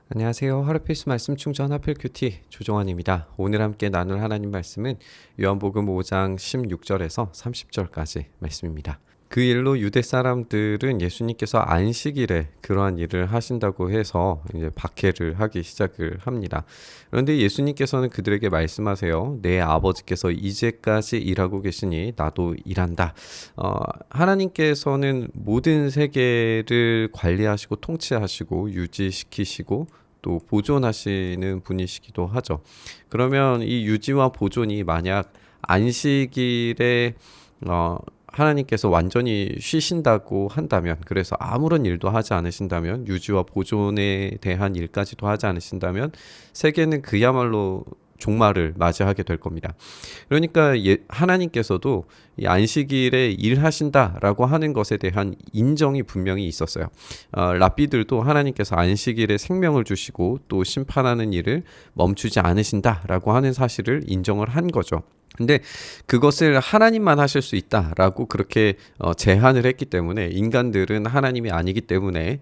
안녕하세요. 하루 필수 말씀 충전 하필 큐티 조정환입니다. 오늘 함께 나눌 하나님 말씀은 요한복음 5장 16절에서 30절까지 말씀입니다. 그 일로 유대 사람들은 예수님께서 안식일에 그러한 일을 하신다고 해서 이제 박해를 하기 시작을 합니다. 그런데 예수님께서는 그들에게 말씀하세요. 내 아버지께서 이제까지 일하고 계시니 나도 일한다. 하나님께서는 모든 세계를 관리하시고 통치하시고 유지시키시고 또 보존하시는 분이시기도 하죠. 그러면 이 유지와 보존이 만약 안식일에 하나님께서 완전히 쉬신다고 한다면, 그래서 아무런 일도 하지 않으신다면, 유지와 보존에 대한 일까지도 하지 않으신다면 세계는 그야말로 종말을 맞이하게 될 겁니다. 그러니까 하나님께서도 이 안식일에 일하신다라고 하는 것에 대한 인정이 분명히 있었어요. 랍비들도 하나님께서 안식일에 생명을 주시고 또 심판하는 일을 멈추지 않으신다라고 하는 사실을 인정을 한 거죠. 근데 그것을 하나님만 하실 수 있다라고 그렇게 제한을 했기 때문에 인간들은 하나님이 아니기 때문에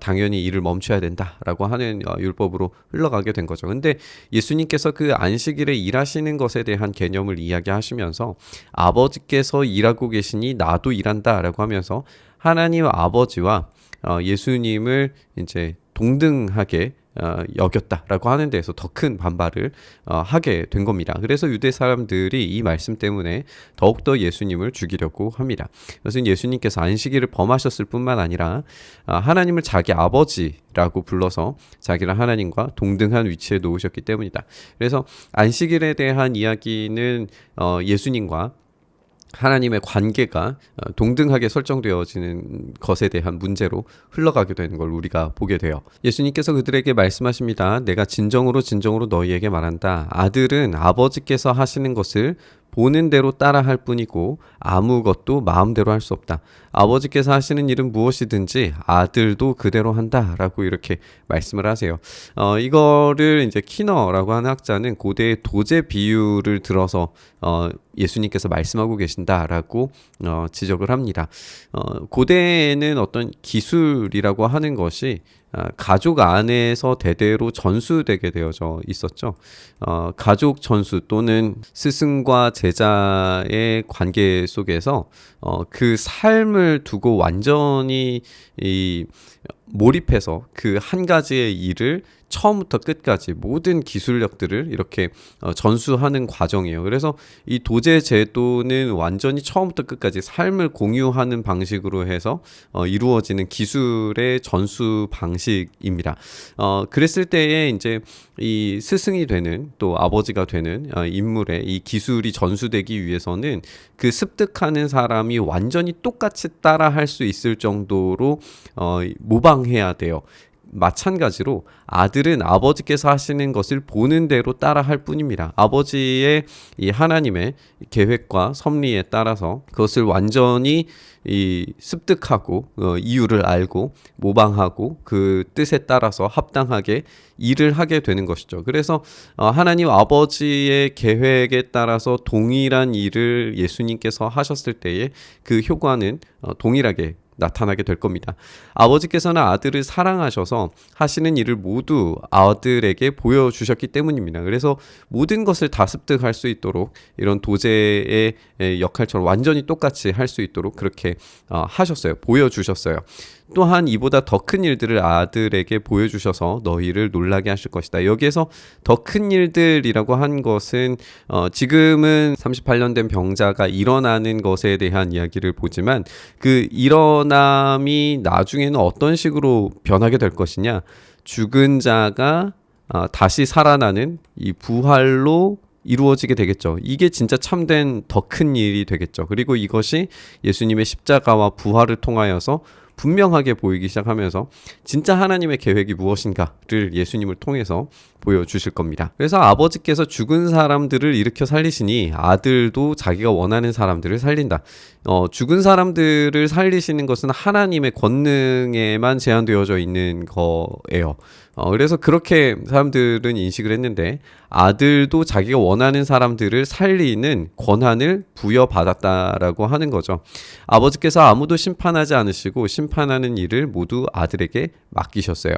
당연히 일을 멈춰야 된다라고 하는 율법으로 흘러가게 된 거죠. 근데 예수님께서 그 안식일에 일하시는 것에 대한 개념을 이야기하시면서 아버지께서 일하고 계시니 나도 일한다라고 하면서 하나님 아버지와 예수님을 이제 동등하게 여겼다라고 하는 데에서 더 큰 반발을 하게 된 겁니다. 그래서 유대 사람들이 이 말씀 때문에 더욱더 예수님을 죽이려고 합니다. 그래서 예수님께서 안식일을 범하셨을 뿐만 아니라 하나님을 자기 아버지라고 불러서 자기를 하나님과 동등한 위치에 놓으셨기 때문이다. 그래서 안식일에 대한 이야기는 예수님과 하나님의 관계가 동등하게 설정되어지는 것에 대한 문제로 흘러가게 되는 걸 우리가 보게 돼요. 예수님께서 그들에게 말씀하십니다. 내가 진정으로 너희에게 말한다. 아들은 아버지께서 하시는 것을 보는 대로 따라할 뿐이고 아무것도 마음대로 할 수 없다. 아버지께서 하시는 일은 무엇이든지 아들도 그대로 한다라고 이렇게 말씀을 하세요. 이거를 이제 키너라고 하는 학자는 고대의 도제 비유를 들어서 예수님께서 말씀하고 계신다라고 지적을 합니다. 고대에는 어떤 기술이라고 하는 것이 가족 안에서 대대로 전수되게 되어져 있었죠. 가족 전수 또는 스승과 제자의 관계 속에서 그 삶을 두고 완전히 몰입해서 그 한 가지의 일을 처음부터 끝까지 모든 기술력들을 이렇게 전수하는 과정이에요. 그래서 이 도제 제도는 완전히 처음부터 끝까지 삶을 공유하는 방식으로 해서 이루어지는 기술의 전수 방식입니다. 그랬을 때에 이제 이 스승이 되는 또 아버지가 되는 인물의 이 기술이 전수되기 위해서는 그 습득하는 사람이 완전히 똑같이 따라할 수 있을 정도로 모방해야 돼요. 마찬가지로 아들은 아버지께서 하시는 것을 보는 대로 따라할 뿐입니다. 아버지의 이 하나님의 계획과 섭리에 따라서 그것을 완전히 습득하고 이유를 알고 모방하고 그 뜻에 따라서 합당하게 일을 하게 되는 것이죠. 그래서 하나님 아버지의 계획에 따라서 동일한 일을 예수님께서 하셨을 때에 그 효과는 동일하게 나타나게 될 겁니다. 아버지께서는 아들을 사랑하셔서 하시는 일을 모두 아들에게 보여주셨기 때문입니다. 그래서 모든 것을 다 습득할 수 있도록 이런 도제의 역할처럼 완전히 똑같이 할 수 있도록 그렇게 하셨어요. 보여주셨어요. 또한 이보다 더 큰 일들을 아들에게 보여주셔서 너희를 놀라게 하실 것이다. 여기에서 더 큰 일들이라고 한 것은 지금은 38년 된 병자가 일어나는 것에 대한 이야기를 보지만 그 일어남이 나중에는 어떤 식으로 변하게 될 것이냐, 죽은 자가 다시 살아나는 이 부활로 이루어지게 되겠죠. 이게 진짜 참된 더 큰 일이 되겠죠. 그리고 이것이 예수님의 십자가와 부활을 통하여서 분명하게 보이기 시작하면서 진짜 하나님의 계획이 무엇인가를 예수님을 통해서 보여주실 겁니다. 그래서 아버지께서 죽은 사람들을 일으켜 살리시니 아들도 자기가 원하는 사람들을 살린다. 죽은 사람들을 살리시는 것은 하나님의 권능에만 제한되어져 있는 거예요. 그래서 그렇게 사람들은 인식을 했는데 아들도 자기가 원하는 사람들을 살리는 권한을 부여받았다라고 하는 거죠. 아버지께서 아무도 심판하지 않으시고 심판하는 일을 모두 아들에게 맡기셨어요.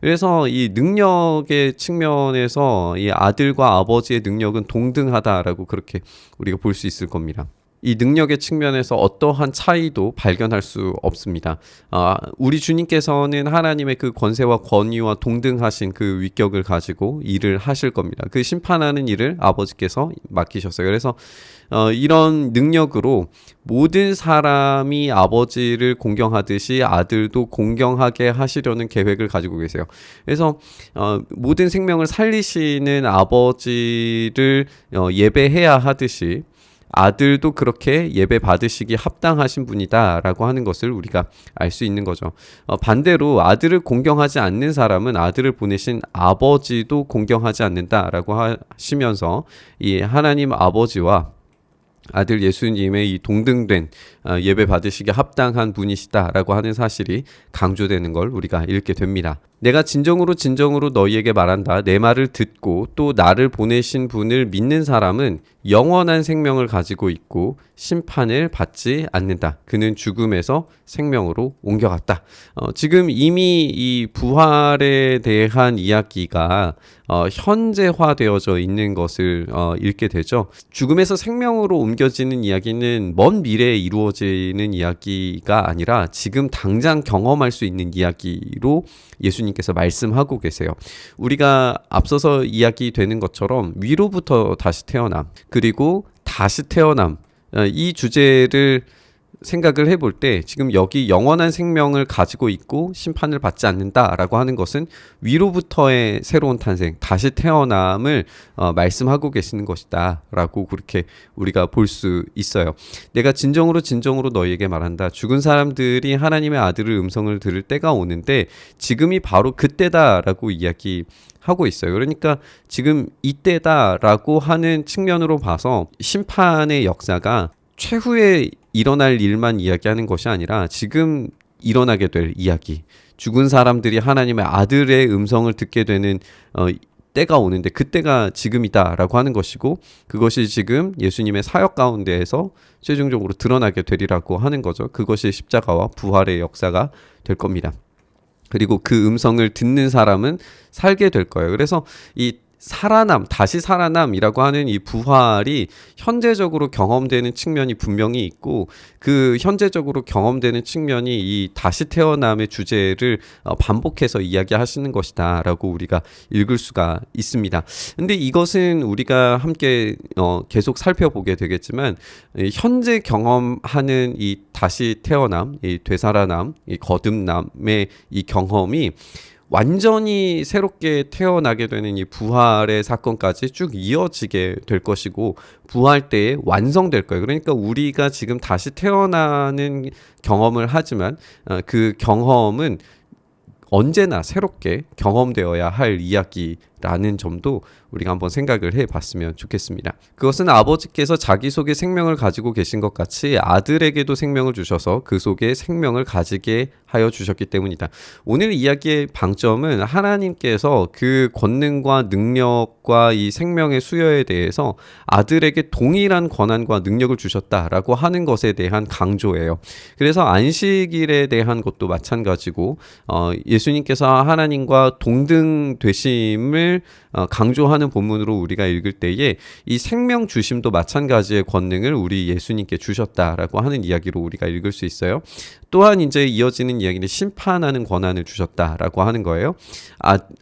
그래서 이 능력의 측면에서 이 아들과 아버지의 능력은 동등하다라고 그렇게 우리가 볼 수 있을 겁니다. 이 능력의 측면에서 어떠한 차이도 발견할 수 없습니다. 우리 주님께서는 하나님의 그 권세와 권위와 동등하신 그 위격을 가지고 일을 하실 겁니다. 그 심판하는 일을 아버지께서 맡기셨어요. 그래서 이런 능력으로 모든 사람이 아버지를 공경하듯이 아들도 공경하게 하시려는 계획을 가지고 계세요. 그래서 모든 생명을 살리시는 아버지를 예배해야 하듯이 아들도 그렇게 예배 받으시기 합당하신 분이다라고 하는 것을 우리가 알 수 있는 거죠. 반대로 아들을 공경하지 않는 사람은 아들을 보내신 아버지도 공경하지 않는다라고 하시면서 이 하나님 아버지와 아들 예수님의 이 동등된 예배 받으시기 합당한 분이시다라고 하는 사실이 강조되는 걸 우리가 읽게 됩니다. 내가 진정으로 너희에게 말한다. 내 말을 듣고 또 나를 보내신 분을 믿는 사람은 영원한 생명을 가지고 있고 심판을 받지 않는다. 그는 죽음에서 생명으로 옮겨갔다. 지금 이미 이 부활에 대한 이야기가 현재화되어져 있는 것을 읽게 되죠. 죽음에서 생명으로 옮겨지는 이야기는 먼 미래에 이루어지는 이야기가 아니라 지금 당장 경험할 수 있는 이야기로 예수님께서 말씀하고 계세요. 우리가 앞서서 이야기되는 것처럼 위로부터 다시 태어남, 그리고 다시 태어남, 이 주제를 생각을 해볼 때 지금 여기 영원한 생명을 가지고 있고 심판을 받지 않는다라고 하는 것은 위로부터의 새로운 탄생, 다시 태어남을 말씀하고 계시는 것이다 라고 그렇게 우리가 볼 수 있어요. 내가 진정으로 너희에게 말한다. 죽은 사람들이 하나님의 아들의 음성을 들을 때가 오는데 지금이 바로 그때다라고 이야기하고 있어요. 그러니까 지금 이때다라고 하는 측면으로 봐서 심판의 역사가 최후에 일어날 일만 이야기하는 것이 아니라 지금 일어나게 될 이야기, 죽은 사람들이 하나님의 아들의 음성을 듣게 되는 때가 오는데 그때가 지금이다라고 하는 것이고, 그것이 지금 예수님의 사역 가운데에서 최종적으로 드러나게 되리라고 하는 거죠. 그것이 십자가와 부활의 역사가 될 겁니다. 그리고 그 음성을 듣는 사람은 살게 될 거예요. 그래서 이 다시 살아남이라고 하는 이 부활이 현재적으로 경험되는 측면이 분명히 있고, 그 현재적으로 경험되는 측면이 이 다시 태어남의 주제를 반복해서 이야기하시는 것이다 라고 우리가 읽을 수가 있습니다. 근데 이것은 우리가 함께 계속 살펴보게 되겠지만, 현재 경험하는 이 다시 태어남, 이 되살아남, 이 거듭남의 이 경험이 완전히 새롭게 태어나게 되는 이 부활의 사건까지 쭉 이어지게 될 것이고, 부활 때에 완성될 거예요. 그러니까 우리가 지금 다시 태어나는 경험을 하지만 그 경험은 언제나 새롭게 경험되어야 할 이야기라는 점도 우리가 한번 생각을 해봤으면 좋겠습니다. 그것은 아버지께서 자기 속에 생명을 가지고 계신 것 같이 아들에게도 생명을 주셔서 그 속에 생명을 가지게 하여 주셨기 때문이다. 오늘 이야기의 방점은 하나님께서 그 권능과 능력과 이 생명의 수여에 대해서 아들에게 동일한 권한과 능력을 주셨다라고 하는 것에 대한 강조예요. 그래서 안식일에 대한 것도 마찬가지고 예수님께서 하나님과 동등되심을 강조하는 본문으로 우리가 읽을 때에 이 생명 주심도 마찬가지의 권능을 우리 예수님께 주셨다라고 하는 이야기로 우리가 읽을 수 있어요. 또한 이제 이어지는 이야기는 심판하는 권한을 주셨다라고 하는 거예요.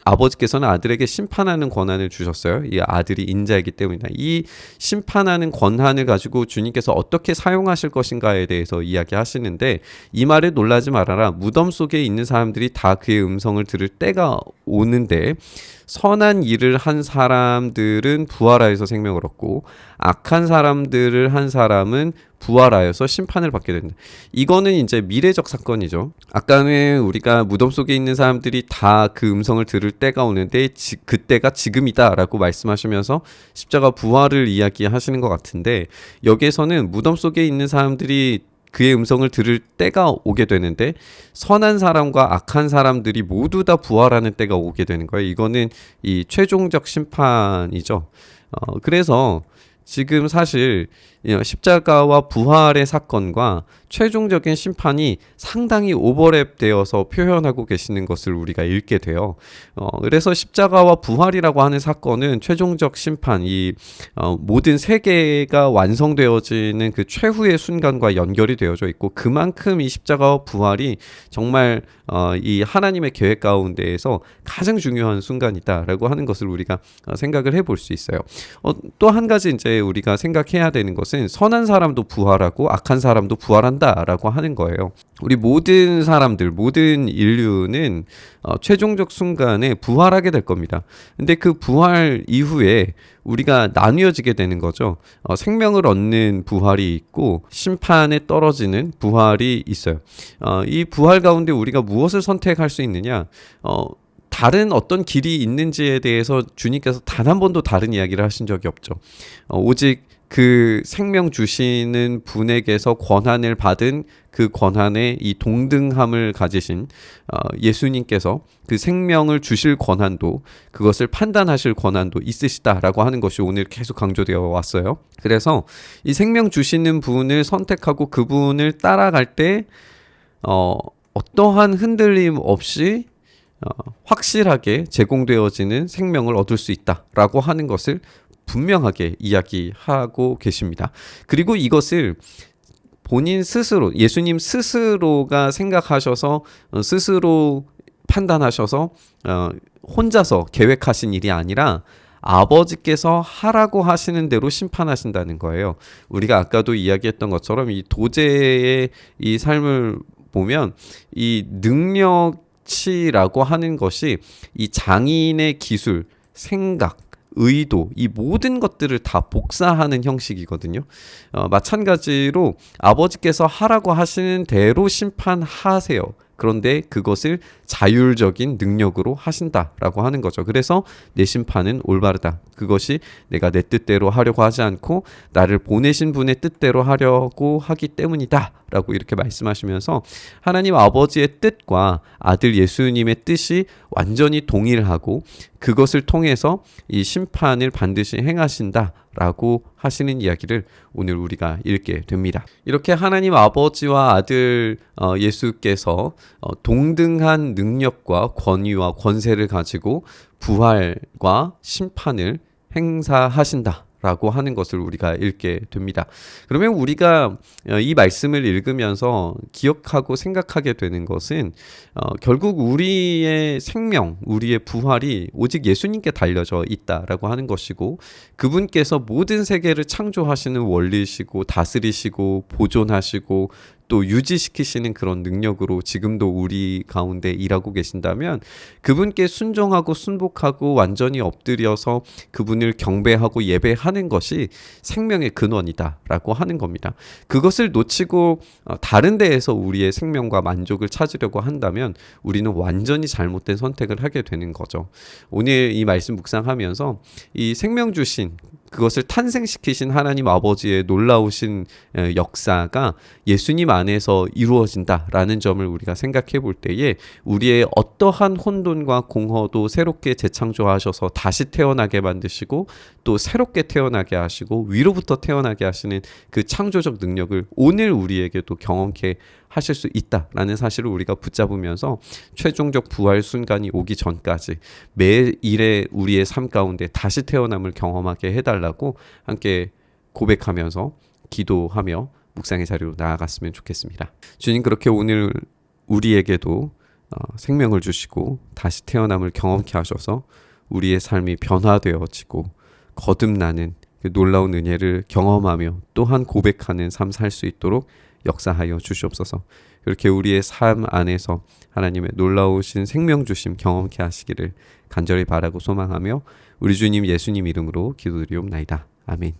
아버지께서는 아들에게 심판하는 권한을 주셨어요. 이 아들이 인자이기 때문이다. 이 심판하는 권한을 가지고 주님께서 어떻게 사용하실 것인가에 대해서 이야기하시는데, 이 말에 놀라지 말아라. 무덤 속에 있는 사람들이 다 그의 음성을 들을 때가 오는데 선한 일을 한 사람들은 부활하여서 생명을 얻고 악한 사람들을 한 사람은 부활하여서 심판을 받게 된다. 이거는 이제 미래적 사건이죠. 아까는 우리가 무덤 속에 있는 사람들이 다 그 음성을 들을 때가 오는데 그때가 지금이다라고 말씀하시면서 십자가 부활을 이야기하시는 것 같은데, 여기에서는 무덤 속에 있는 사람들이 그의 음성을 들을 때가 오게 되는데 선한 사람과 악한 사람들이 모두 다 부활하는 때가 오게 되는 거예요. 이거는 이 최종적 심판이죠. 그래서 지금 사실 십자가와 부활의 사건과 최종적인 심판이 상당히 오버랩되어서 표현하고 계시는 것을 우리가 읽게 돼요. 그래서 십자가와 부활이라고 하는 사건은 최종적 심판, 모든 세계가 완성되어지는 그 최후의 순간과 연결이 되어져 있고, 그만큼 이 십자가와 부활이 정말 이 하나님의 계획 가운데에서 가장 중요한 순간이다라고 하는 것을 우리가 생각을 해볼 수 있어요. 또 한 가지 이제 우리가 생각해야 되는 것은 선한 사람도 부활하고 악한 사람도 부활한다라고 하는 거예요. 우리 모든 사람들, 모든 인류는 최종적 순간에 부활하게 될 겁니다. 근데 그 부활 이후에 우리가 나뉘어지게 되는 거죠. 생명을 얻는 부활이 있고 심판에 떨어지는 부활이 있어요. 이 부활 가운데 우리가 무엇을 선택할 수 있느냐? 다른 어떤 길이 있는지에 대해서 주님께서 단 한 번도 다른 이야기를 하신 적이 없죠. 오직 그 생명 주시는 분에게서 권한을 받은 그 권한의 이 동등함을 가지신 예수님께서 그 생명을 주실 권한도, 그것을 판단하실 권한도 있으시다라고 하는 것이 오늘 계속 강조되어 왔어요. 그래서 이 생명 주시는 분을 선택하고 그분을 따라갈 때 어떠한 흔들림 없이 확실하게 제공되어지는 생명을 얻을 수 있다라고 하는 것을 분명하게 이야기하고 계십니다. 그리고 이것을 본인 스스로, 예수님 스스로가 생각하셔서 스스로 판단하셔서 혼자서 계획하신 일이 아니라 아버지께서 하라고 하시는 대로 심판하신다는 거예요. 우리가 아까도 이야기했던 것처럼 이 도제의 이 삶을 보면 이 능력치라고 하는 것이 이 장인의 기술, 생각, 의도, 이 모든 것들을 다 복사하는 형식이거든요. 마찬가지로 아버지께서 하라고 하시는 대로 심판하세요. 그런데 그것을 자율적인 능력으로 하신다라고 하는 거죠. 그래서 내 심판은 올바르다. 그것이 내가 내 뜻대로 하려고 하지 않고 나를 보내신 분의 뜻대로 하려고 하기 때문이다 라고 이렇게 말씀하시면서 하나님 아버지의 뜻과 아들 예수님의 뜻이 완전히 동일하고 그것을 통해서 이 심판을 반드시 행하신다 라고 하시는 이야기를 오늘 우리가 읽게 됩니다. 이렇게 하나님 아버지와 아들 예수께서 동등한 능력과 권위와 권세를 가지고 부활과 심판을 행사하신다 라고 하는 것을 우리가 읽게 됩니다. 그러면 우리가 이 말씀을 읽으면서 기억하고 생각하게 되는 것은 결국 우리의 생명, 우리의 부활이 오직 예수님께 달려져 있다라고 하는 것이고, 그분께서 모든 세계를 창조하시는 원리시고 다스리시고 보존하시고 또 유지시키시는 그런 능력으로 지금도 우리 가운데 일하고 계신다면, 그분께 순종하고 순복하고 완전히 엎드려서 그분을 경배하고 예배하는 것이 생명의 근원이다라고 하는 겁니다. 그것을 놓치고 다른 데에서 우리의 생명과 만족을 찾으려고 한다면 우리는 완전히 잘못된 선택을 하게 되는 거죠. 오늘 이 말씀 묵상하면서 이 생명 주신, 그것을 탄생시키신 하나님 아버지의 놀라우신 역사가 예수님 안에서 이루어진다라는 점을 우리가 생각해 볼 때에 우리의 어떠한 혼돈과 공허도 새롭게 재창조하셔서 다시 태어나게 만드시고 또 새롭게 태어나게 하시고 위로부터 태어나게 하시는 그 창조적 능력을 오늘 우리에게도 경험케 하실 수 있다라는 사실을 우리가 붙잡으면서 최종적 부활 순간이 오기 전까지 매일의 우리의 삶 가운데 다시 태어남을 경험하게 해달라고 함께 고백하면서 기도하며 묵상의 자리로 나아갔으면 좋겠습니다. 주님, 그렇게 오늘 우리에게도 생명을 주시고 다시 태어남을 경험케 하셔서 우리의 삶이 변화되어지고 거듭나는 그 놀라운 은혜를 경험하며 또한 고백하는 삶 살 수 있도록 역사하여 주시옵소서. 그렇게 우리의 삶 안에서 하나님의 놀라우신 생명 주심 경험케 하시기를 간절히 바라고 소망하며 우리 주님 예수님 이름으로 기도드리옵나이다. 아멘.